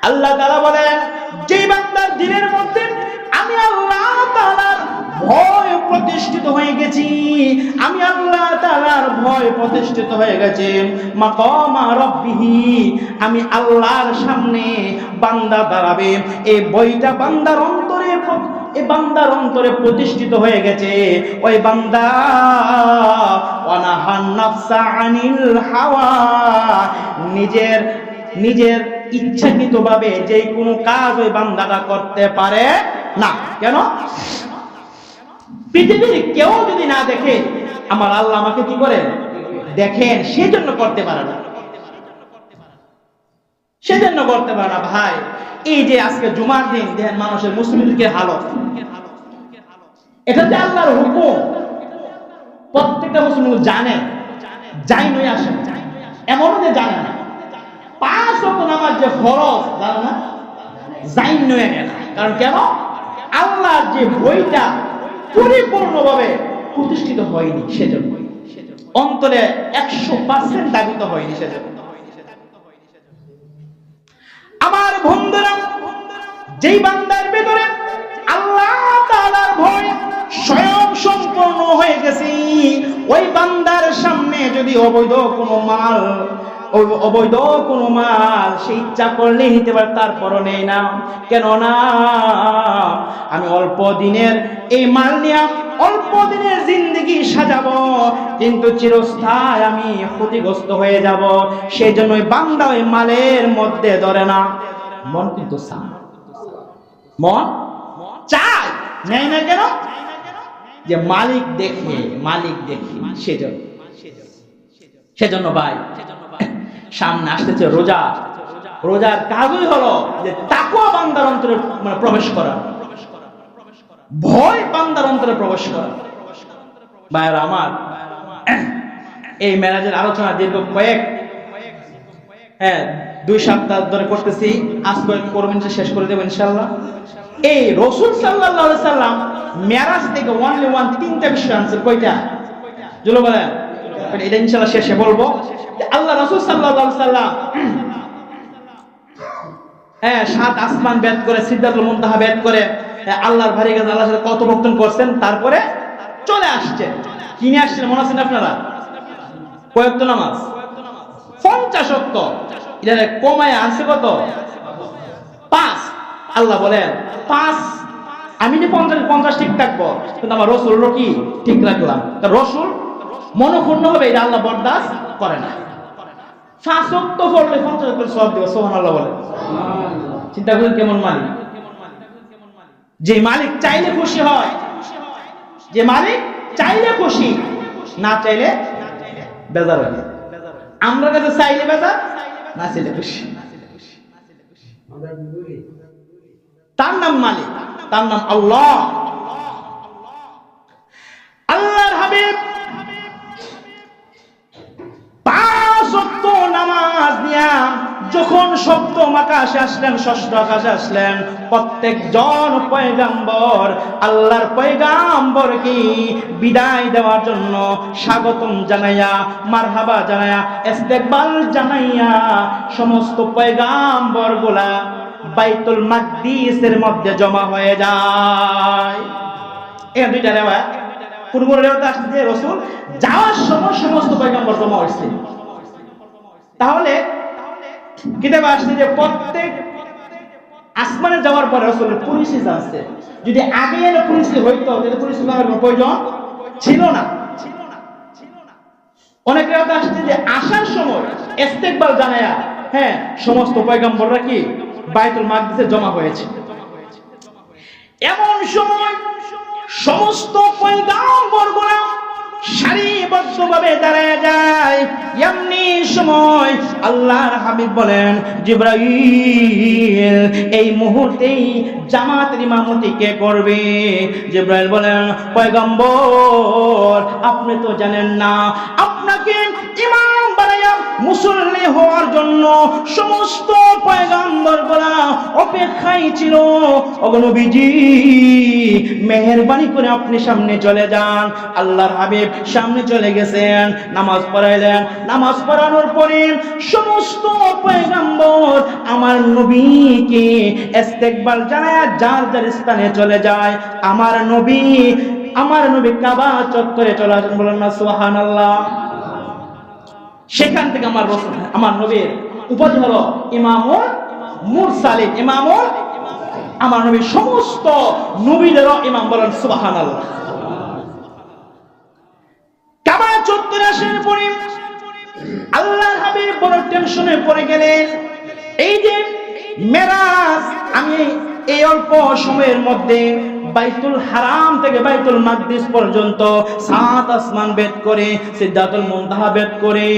আল্লাহ তাআলা বলেন, যেই বান্দার দিলের মধ্যে আমি আল্লাহ তাআলার ভয় প্রতিষ্ঠিত হয়ে গেছি, আমি আল্লাহ তাআলার ভয় প্রতিষ্ঠিত হয়ে গেছে, মাকামা রাব্বিহি, আমি আল্লাহর সামনে বান্দা দাঁড়াবে, এই বইটা বান্দার অন্তরে, এই বান্দার অন্তরে প্রতিষ্ঠিত হয়ে গেছে। ওই বান্দা ওয়ানাহান নাফসা আনিল হাওয়া, নিজের ইচ্ছাকৃতভাবে যে কোনো কাজ ওই বান্দাটা করতে পারে না। কেন? পৃথিবীর কেউ যদি না দেখে, আমার আল্লাহ আমাকে কি করেন? দেখেন, সেজন্য করতে পারে না, সেজন্য করতে পারে না। ভাই, এই যে আজকে জুমার দিন দেখেন মানুষের মুসলিমদের হালত, এটা যে আল্লাহর হুকুম, প্রত্যেকটা মুসলিম জানে, যাই নই আসে, এমন যে জানে না। 5 ওয়াক্ত নামাজ যে ফরজ জানে না, যাই নই না। কারণ কেন? আল্লাহর যে বইটা পরিপূর্ণভাবে প্রতিষ্ঠিত হয়নি, সেজন্য অন্তরে 100% দাবিত হয়নি, সেজন্য। আমার বন্ধুরা, যেই বান্দার ভিতরে আল্লাহ তাআলার ভয় স্বয়ং সম্পূর্ণ হয়ে গেছে, ওই বান্দার সামনে যদি অবৈধ কোনো মাল সে ইচ্ছা করলে নিতে পারে, তারপরও নেই না। কেননা আমি অল্প দিনের এই মাল নিয়ে অল্প দিনের জিন্দেগি সাজাবো, কিন্তু চিরস্থায়ী আমি ক্ষতিগ্রস্ত হয়ে যাব। সেই জন্য ওই বান্দা ওই মালের মধ্যে ধরে না। মন কিন্তু চায়, মন চায়, নেই না কেন? যে মালিক দেখে, সেজন্য ভাই, সামনে আসতেছে রোজা। রোজার কাজই হলো যে তাকওয়া বান্দার অন্তরে প্রবেশ করা, ভয় বান্দার অন্তরে প্রবেশ করা। ভাইরা আমার, এই মেরাজের আলোচনা দীর্ঘ 2 সপ্তাহ ধরে করতেছি, আজকে করবেন, শেষ করে দেব ইনশাআল্লাহ। এই রাসূল সাল্লাল্লাহু আলাইহি সাল্লাম মেরাজ থেকে অনলি 3টা বিষয় আনছেন। কয়টা? জুলো বলেন। এটা ইনশাআল্লাহ শেষে বলবো। আল্লাহ রাসূল সাল্লাল্লাহু আলাইহি সাল্লাম 7 আসমান ভেদ করে, সিদরাতুল মুনতাহা ভেদ করে আল্লাহর ভারী কাছে আল্লাহর সাথে কথোপকথন করছেন। তারপরে চলে আসছেন। কি নিয়ে আসছেন মনে আছেন আপনারা? কয়েকত নামাজ, 50 ওয়াক্ত। এটা কমায় আনছে কত? 5। আল্লাহ বলেন 5, আমি নি 50 ঠিক থাকবো, কিন্তু আমার রাসূলও কি ঠিক রাখলাম। কারণ রাসূল মনক্ষুণ্ণ হবে, এটা আল্লাহ বরদাস্ত করে না। 5 ওয়াক্ত পড়লে 50 ওয়াক্তের সওয়াব দিবে। সুবহানাল্লাহ বলে। চিন্তা করেন কেমন মালিক, যে মালিক চাইলে খুশি হয়, যে মালিক চাইলে খুশি, না চাইলে বেজার হয়। আমরা কাছে চাইলে বেজার, না চাইলে খুশি। তার নাম মালিক, তার নাম আল্লাহ। আল্লাহর হাবিব 5 ওয়াক্ত নামাজ নিয়া যখন সপ্তম আকাশে আসলেন, ষষ্ঠ আকাশে আসলেন, প্রত্যেকজন পয়গাম্বর আল্লাহর পয়গাম্বরকে বিদায় দেওয়ার জন্য স্বাগতম জানাইয়া, মারহাবা জানাইয়া, ইস্তেকবাল জানাইয়া সমস্ত পয়গাম্বর গুলা বাইতুল মাকদিসের মধ্যে জমা হয়ে যায়। এই 2টা রেওয়ায়াত। পূর্ব রেওয়ায়াতে আসছে যে রাসূল যাওয়ার সময় সমস্ত পয়গাম্বর জমা হয়েছে। তাহলে কিতাবে আসছে যে প্রত্যেক আসমানে যাওয়ার পরে রাসূলের পরিচয় আছে। যদি আগে এর পরিচয় হইতো, তাহলে পরিচয় করার কোনো প্রয়োজন ছিল না। অনেক রেওয়ায়াতে আসছে যে আসার সময় ইস্তেকবাল জানায়া সমস্ত পয়গাম্বররা কি বাইতুল মাকদিসে জমা হয়েছে। এমন সময় সমস্ত পয়গাম্বরগুলো সারিবদ্ধভাবে দাঁড়ায় যায়। এমনি সময় আল্লাহর হাবিব বলেন, জিবরাইল এই মুহূর্তেই জামাতের ইমামতি কে করবে? জিবরাইল বলেন, পয়গম্বর আপনি তো জানেন না, আপনাকে ইমাম বানায়া মুসল্লি হওয়ার জন্য সমস্ত পয়গম্বরগুলা অপেক্ষা খাইছিল, ওগো নবীজি মেহেরবানি করে আপনি সামনে চলে যান। আল্লাহর হাবিব সামনে চলে গেছেন, নামাজ পড়াইলেন। নামাজ পড়ানোর পরে সমস্ত পয়গম্বর আমার নবীকে ইস্তেকবাল জানায় যার যার স্থানে চলে যায়। আমার নবী কাবা চত্বরে চলে আসেন, বলেন না সুবহানাল্লাহ। সেখান থেকে আমার নবীর উপাধি হলো ইমামুল মুরসালিন, আমার নবীর সমস্ত নবীদেরও ইমাম, বলেন সুবহানাল্লাহ। কাবা চত্বরে আসার পরে আল্লাহর হাবিব বড় টেনশনে পড়ে গেলেন। এই যে মেরাজ, আমি এই অল্প সময়ের মধ্যে বাইতুল হারাম থেকে বাইতুল মাকদিস পর্যন্ত 7 আসমান ভেদ করে সিদরাতুল মুনতাহা ভেদ করে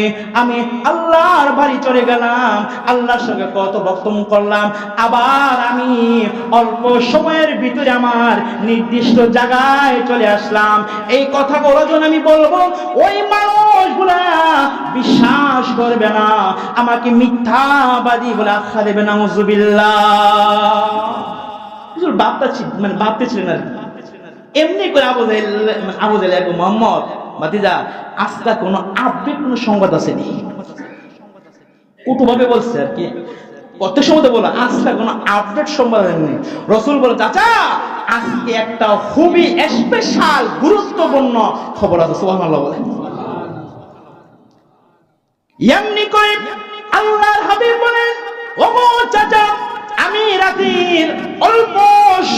আমি আল্লাহর বাড়ি চলে গেলাম, আল্লাহর সঙ্গে কথোপকথন করলাম। আবার আমি অল্প সময়ের ভিতরে আমার নির্দিষ্ট জায়গায় চলে আসলাম। এই কথাগুলো যখন আমি বলবো, ওই মানুষগুলা বিশ্বাস করবে না, আমাকে মিথ্যাবাদী বলে আখ্যা দেবে, নাউযুবিল্লাহ। ভাবতে ছিলেন আর এমনি করে আবু জাহেল মোহাম্মদ ভাতিজা, আজকে কোনো আপডেট, কোনো সংবাদ আসেনি, কটুভাবে বলছে আর কি, কত সময় বলো আজকে কোনো আপডেট সংবাদ নেই। রাসূল বলে, চাচা আজকে একটা খুবই স্পেশাল গুরুত্বপূর্ণ খবর আছে, সুবহানাল্লাহ বলে। এমনি করে আল্লাহর হাবিব বলেন, ওগো চাচা, আমি রাতের অল্প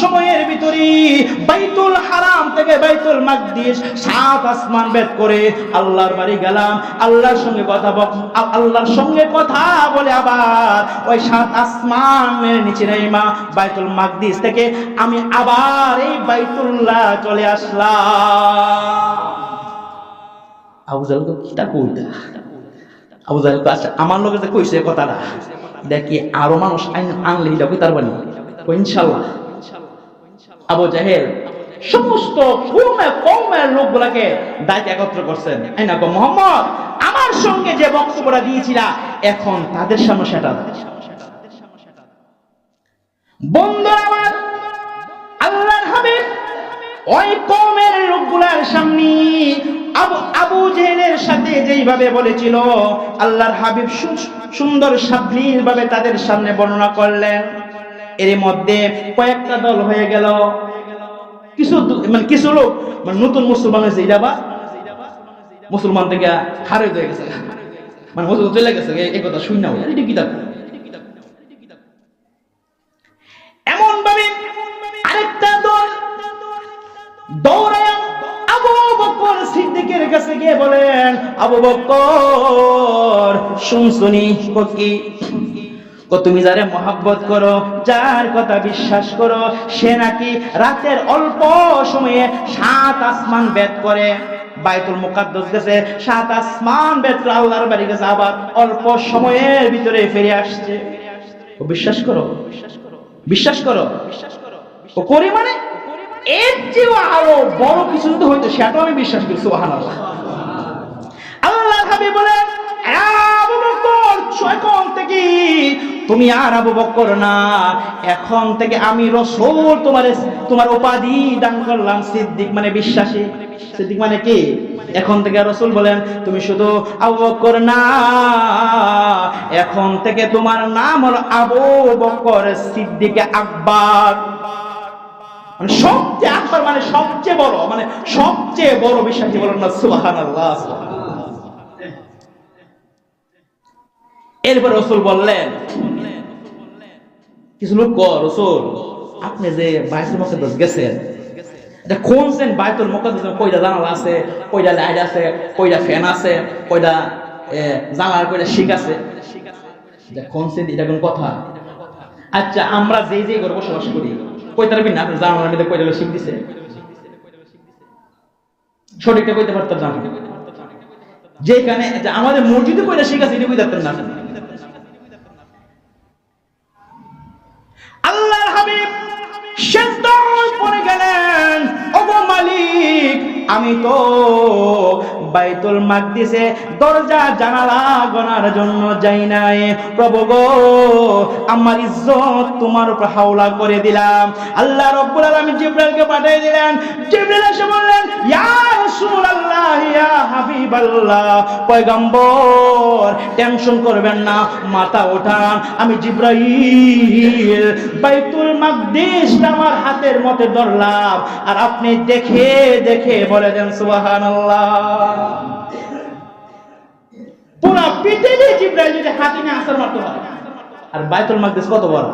সময়ের ভিতরে বাইতুল হারাম থেকে বাইতুল মাকদিস 7 আসমান ভেদ করে আল্লাহর বাড়ি গেলাম। আল্লাহর সঙ্গে কথা বলে আবার ওই 7 আসমানের নিচে নাইমা বাইতুল মাকদিস থেকে আমি আবার এই বাইতুল্লাহ চলে আসলাম। আবু জাহেল কিটা কইতা, আবু জাহেল আচ্ছা আমার লোকে যে কইছে কথাটা দেখি আরো মানুষ আনলে এটা কই তার বানি ইনশাআল্লাহ। আবু জাহেল সমস্ত কওমের লোকগুলাকে দায়িত্ব একত্র করছেন, আইনা গো মুহাম্মদ, আমার সঙ্গে যে বক্তব্যটা দিয়েছিলা এখন তাদের সামনে সেটা বন্ধুরা আমার, আল্লাহর হাবিব ওই কওমের লোকগুলার সামনে আবু জেহেলের সাথে যেইভাবে বলেছিল আল্লাহর হাবিব সুন্দর শাব্দিক ভাবে তাদের সামনে বর্ণনা করলেন। এর মধ্যে কয়েকটা দল হয়ে গেল, কিছু লোক নতুন মুসলমান হয়েছে, এটা বা মুসলমান থেকে হারিয়ে হয়ে গেছে, মুসলমান চলে গেছে, এই কথা শুই না, এটা কি দেখো। এমন ভাবে আরেকটা দল দৌড়ায় আবু বকর সিদ্দিকের কাছে গিয়ে বলেন, আবু বকর শুনছনি কি, তুমি যারে মহব্বত করো, যার কথা বিশ্বাস করো, সে নাকি রাতের অল্প সময়ে 7 আসমান ভেদ করে বাইতুল মুকাদ্দাস গেছে, 7 আসমান ভেদ করে আল্লাহর বাড়ি গেছে, আবার অল্প সময়ের ভিতরে ফিরে আসছে। বিশ্বাস করো, ও করি মানে এর চেয়েও আরো বড় কিছু যদি হইতো সেটাও আমি বিশ্বাস করি, সুবহানাল্লাহ। আল্লাহর হাবিব বলেন, আবু বকর এখন থেকে তুমি আর আবু বকর না, এখন থেকে আমি রাসূল তোমার উপাধি দান করলাম সিদ্দিক, মানে বিশ্বাসী। সিদ্দিক মানে কি? এখন থেকে রাসূল বলেন তুমি শুধু আবু বকর না, এখন থেকে তোমার নাম হলো আবু বকর সিদ্দিক আকবর। মানে সবচেয়ে আকবর মানে সবচেয়ে বড় বিশ্বাসী, বলেন না সুবহানাল্লাহ। এরপর রাসূল বললেন, কিছু লোক রাসূল আপনি যে বাইতুল মুকাদ্দাস গেছেন, এটা কোনছেন বাইতুল মুকাদ্দাসে কয়টা জানালা আছে, কয়টা লাইট আছে, কয়টা ফ্যান আছে, কয়টা জানালার কয়টা শিক আছে, এটা কোনছেন, এটা কোন কথা? আচ্ছা আমরা যে ঘরে বসবাস করি কয়টার বিনা আপনি জানালার মধ্যে কয়টা শিক দিছে, সঠিকটা কইতে পারতাম না। যেখানে আমাদের মসজিদে কয়টা শিক আছে এটা কইতে পারতাম না। আল্লাহর হাবিব সিজদায় পড়ে গেলেন, ওগো মালিক, আমি তো বাইতুল মাকদিসে দরজা জানালা গনার জন্য যাই নাই প্রভু গো, আমার ইজ্জত তোমার উপর হাওলা করে দিলাম। আল্লাহ রাব্বুল আলামিন জিবরাইলকে পাঠিয়ে দিলেন। জিবরাইল এসে বললেন, ইয়া রাসূলুল্লাহ, ইয়া হাবিবাল্লাহ, পয়গম্বর টেনশন করবেন না, মাথা ওঠান, আমি জিবরাইল বাইতুল মাকদিস আমার হাতের মধ্যে ধরলাম, আর আপনি দেখে দেখে বলে দেন সুবহানাল্লাহ। পুরা পৃথিবী জিবরাইল যদি হাতে নিয়ে আসার মারতে পারে, আর বাইতুল মাকদিস কত বড়।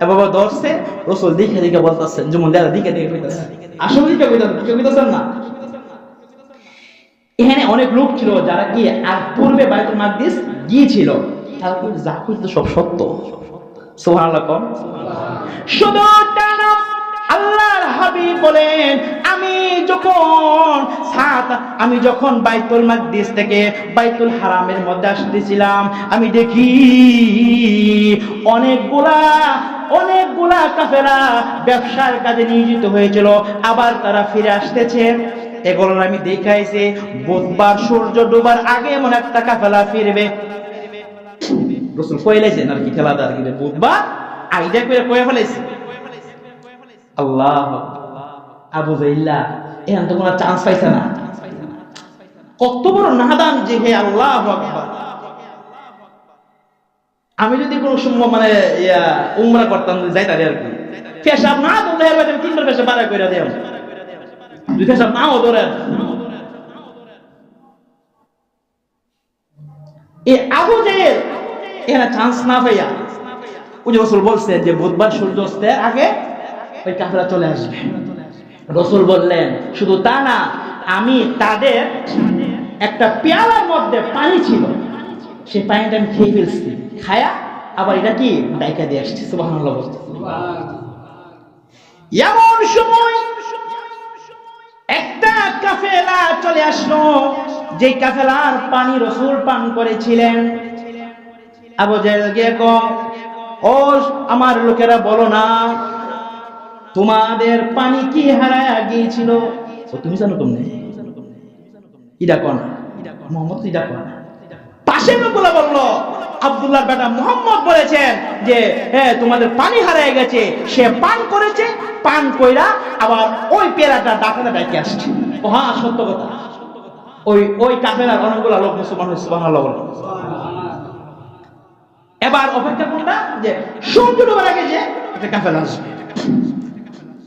এভাবে ধরছে, রাসূল দিকে দিকে বলতেছেন, যেমন দেয়া দিকে দিকে কইতাছে, আসলে দিকে কইতাছেন না। এখানে অনেক লোক ছিল যারা কি আর পূর্বে বাইতুল মাকদিস গিয়েছিল, তারা কিন্তু যা কইতো সব সত্য। সুবহানাল্লাহ কোন শুধু টানা আল্লাহর হাবিব বলেন, আমি যখন বাইতুল মাকদিস থেকে বাইতুল হারামের মধ্যে আসতেছিলাম, আমি দেখি অনেকগুলা কাফেলা ব্যবসার কাজে নিয়োজিত হয়েছিল, আবার তারা ফিরে আসতেছে। এগুলো আমি দেখাইছি। বুধবার সূর্য ডোবার আগে এমন একটা কাফেলা ফিরবে, রাসূল কইলেছেন আর কি, খেলাদার কি বুধবার আইডা করে কয়ে ফেলেছে। আল্লাহ, আবু জাইল্লা এখন তো কোনো চান্স পাইছে না। কত বড় নাদান যে, হে আল্লাহু আকবার। আমি যদি কোনো সময় মানে উমরা করতাম, যাইতাম আর কি, পেশাব না ধরলে আমি 3বার পেশাব বাড়া করে দিলাম, 2 পেশাব নাও ধরেন। এই আবু জাহেল এখানে চান্স না পাইয়া, ওই যে রাসূল বলছে যে বুধবার সূর্য অস্তের আগে ওই কাফেলা চলে আসবে। রাসূল বললেন, শুধু তা না, আমি তাদের একটা পেয়ালার মধ্যে পানি ছিল, সেই পানিটা আমি খেয়ে ফেলছি, খায়া আবার এটা কি ডাইকা দিয়ে আসছি। সুবহানাল্লাহ। এমন সময় একটা কাফেলা চলে আসলো, যে কাফেলার পানি রাসূল পান করেছিলেন। আবু জাহেল গিয়ে কয়, ও আমার লোকেরা, বলো না তোমাদের পানি কি হারায়া গিয়েছিল? ও তুমি জানো কেমনে? ইডা কোন মুহাম্মদ, ইডা কোন? পাশের লোকগুলো বলল, আব্দুল্লাহর বেটা মুহাম্মদ বলেছেন যে হ্যাঁ তোমাদের পানি হারায় গেছে, সে পান করেছে, পান কইরা আবার ওই পেরাটা ডাকাটা ডাকে আসছে। ও হ্যাঁ, সত্য কথা। ওই কাফেলার অনেকগুলো লোক মুসলমান হয়েছে। সুবহানাল্লাহ বলে। এবার অপেক্ষা কোনটা, যে সূর্য ডুবার আগে যে একটা কাফেলা আসবে।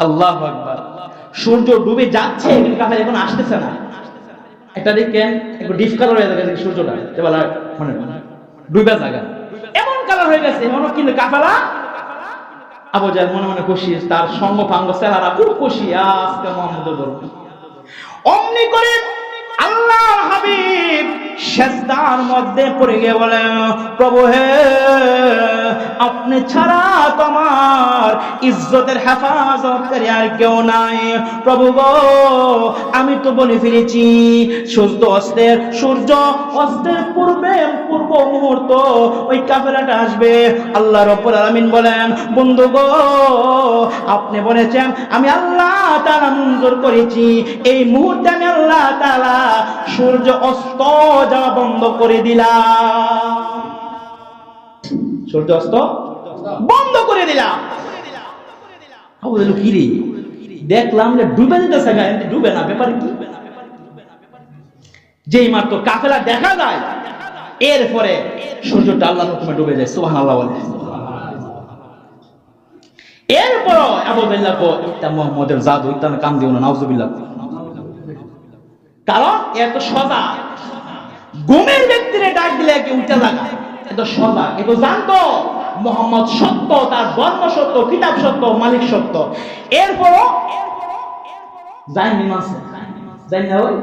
আল্লাহু আকবার। সূর্য ডুবে যাচ্ছে, কিন্তু কাফেলা এখন আসতেছে না। একটা দেখেন একটু ডিপ কালার হয়ে যাবে সূর্যটা, এবারে মানে ডুবে জায়গা এমন কালার হয়ে গেছে, এমন কিন্তু কাফেলা। আবু জাহেল মনে মনে খুশি, তার সঙ্গ ফাঙ্গ চেহারা খুব খুশি, আজকে মুহাম্মদের দরবার। অমনি করে আল্লাহর হাবিব সেজদার মধ্যে পড়ে গিয়ে বলেন, প্রভু হে, আপনি ছাড়া তো আমার ইজ্জতের হেফাজতকারী আর কেউ নাই। প্রভু গো, আমি তো বলে ফেলেছি সূর্য অস্তের পূর্ব মুহূর্ত ওই কাফেলাটা আসবে। আল্লাহ রাব্বুল আলামিন বলেন, বন্ধু গো, আপনি বলেছেন, আমি আল্লাহ তাআলা মঞ্জুর করেছি, এই মুহূর্তে আমি আল্লাহ তাআলা সূর্য অস্ত যাওয়া বন্ধ করে দিলাম। সূর্য অস্ত বন্ধ করে দিলাম। কি রে, দেখলাম যে ডুবে যেতেছে, ডুবে না, ব্যাপার কি? যেই মাত্র কাফেলা দেখা যায়, এরপরে সূর্যটা আল্লাহর হুকুমে ডুবে যায়। সুবহানাল্লাহ বলে। এরপর আবু জাহেল কো, এটা মুহাম্মদের জাদু, এটা কাম দিও না, নাউজুবিল্লাহ। কারণ এত সদা ঘুমের ব্যক্তিরে ডাক দিলে কি উঠে লাগা, এত সদা, এত জানতো মুহাম্মদ সত্য, তার ধর্ম সত্য, কিতাব সত্য, মালিক সত্য। এরপরও জানি মানছে, জানি না ওই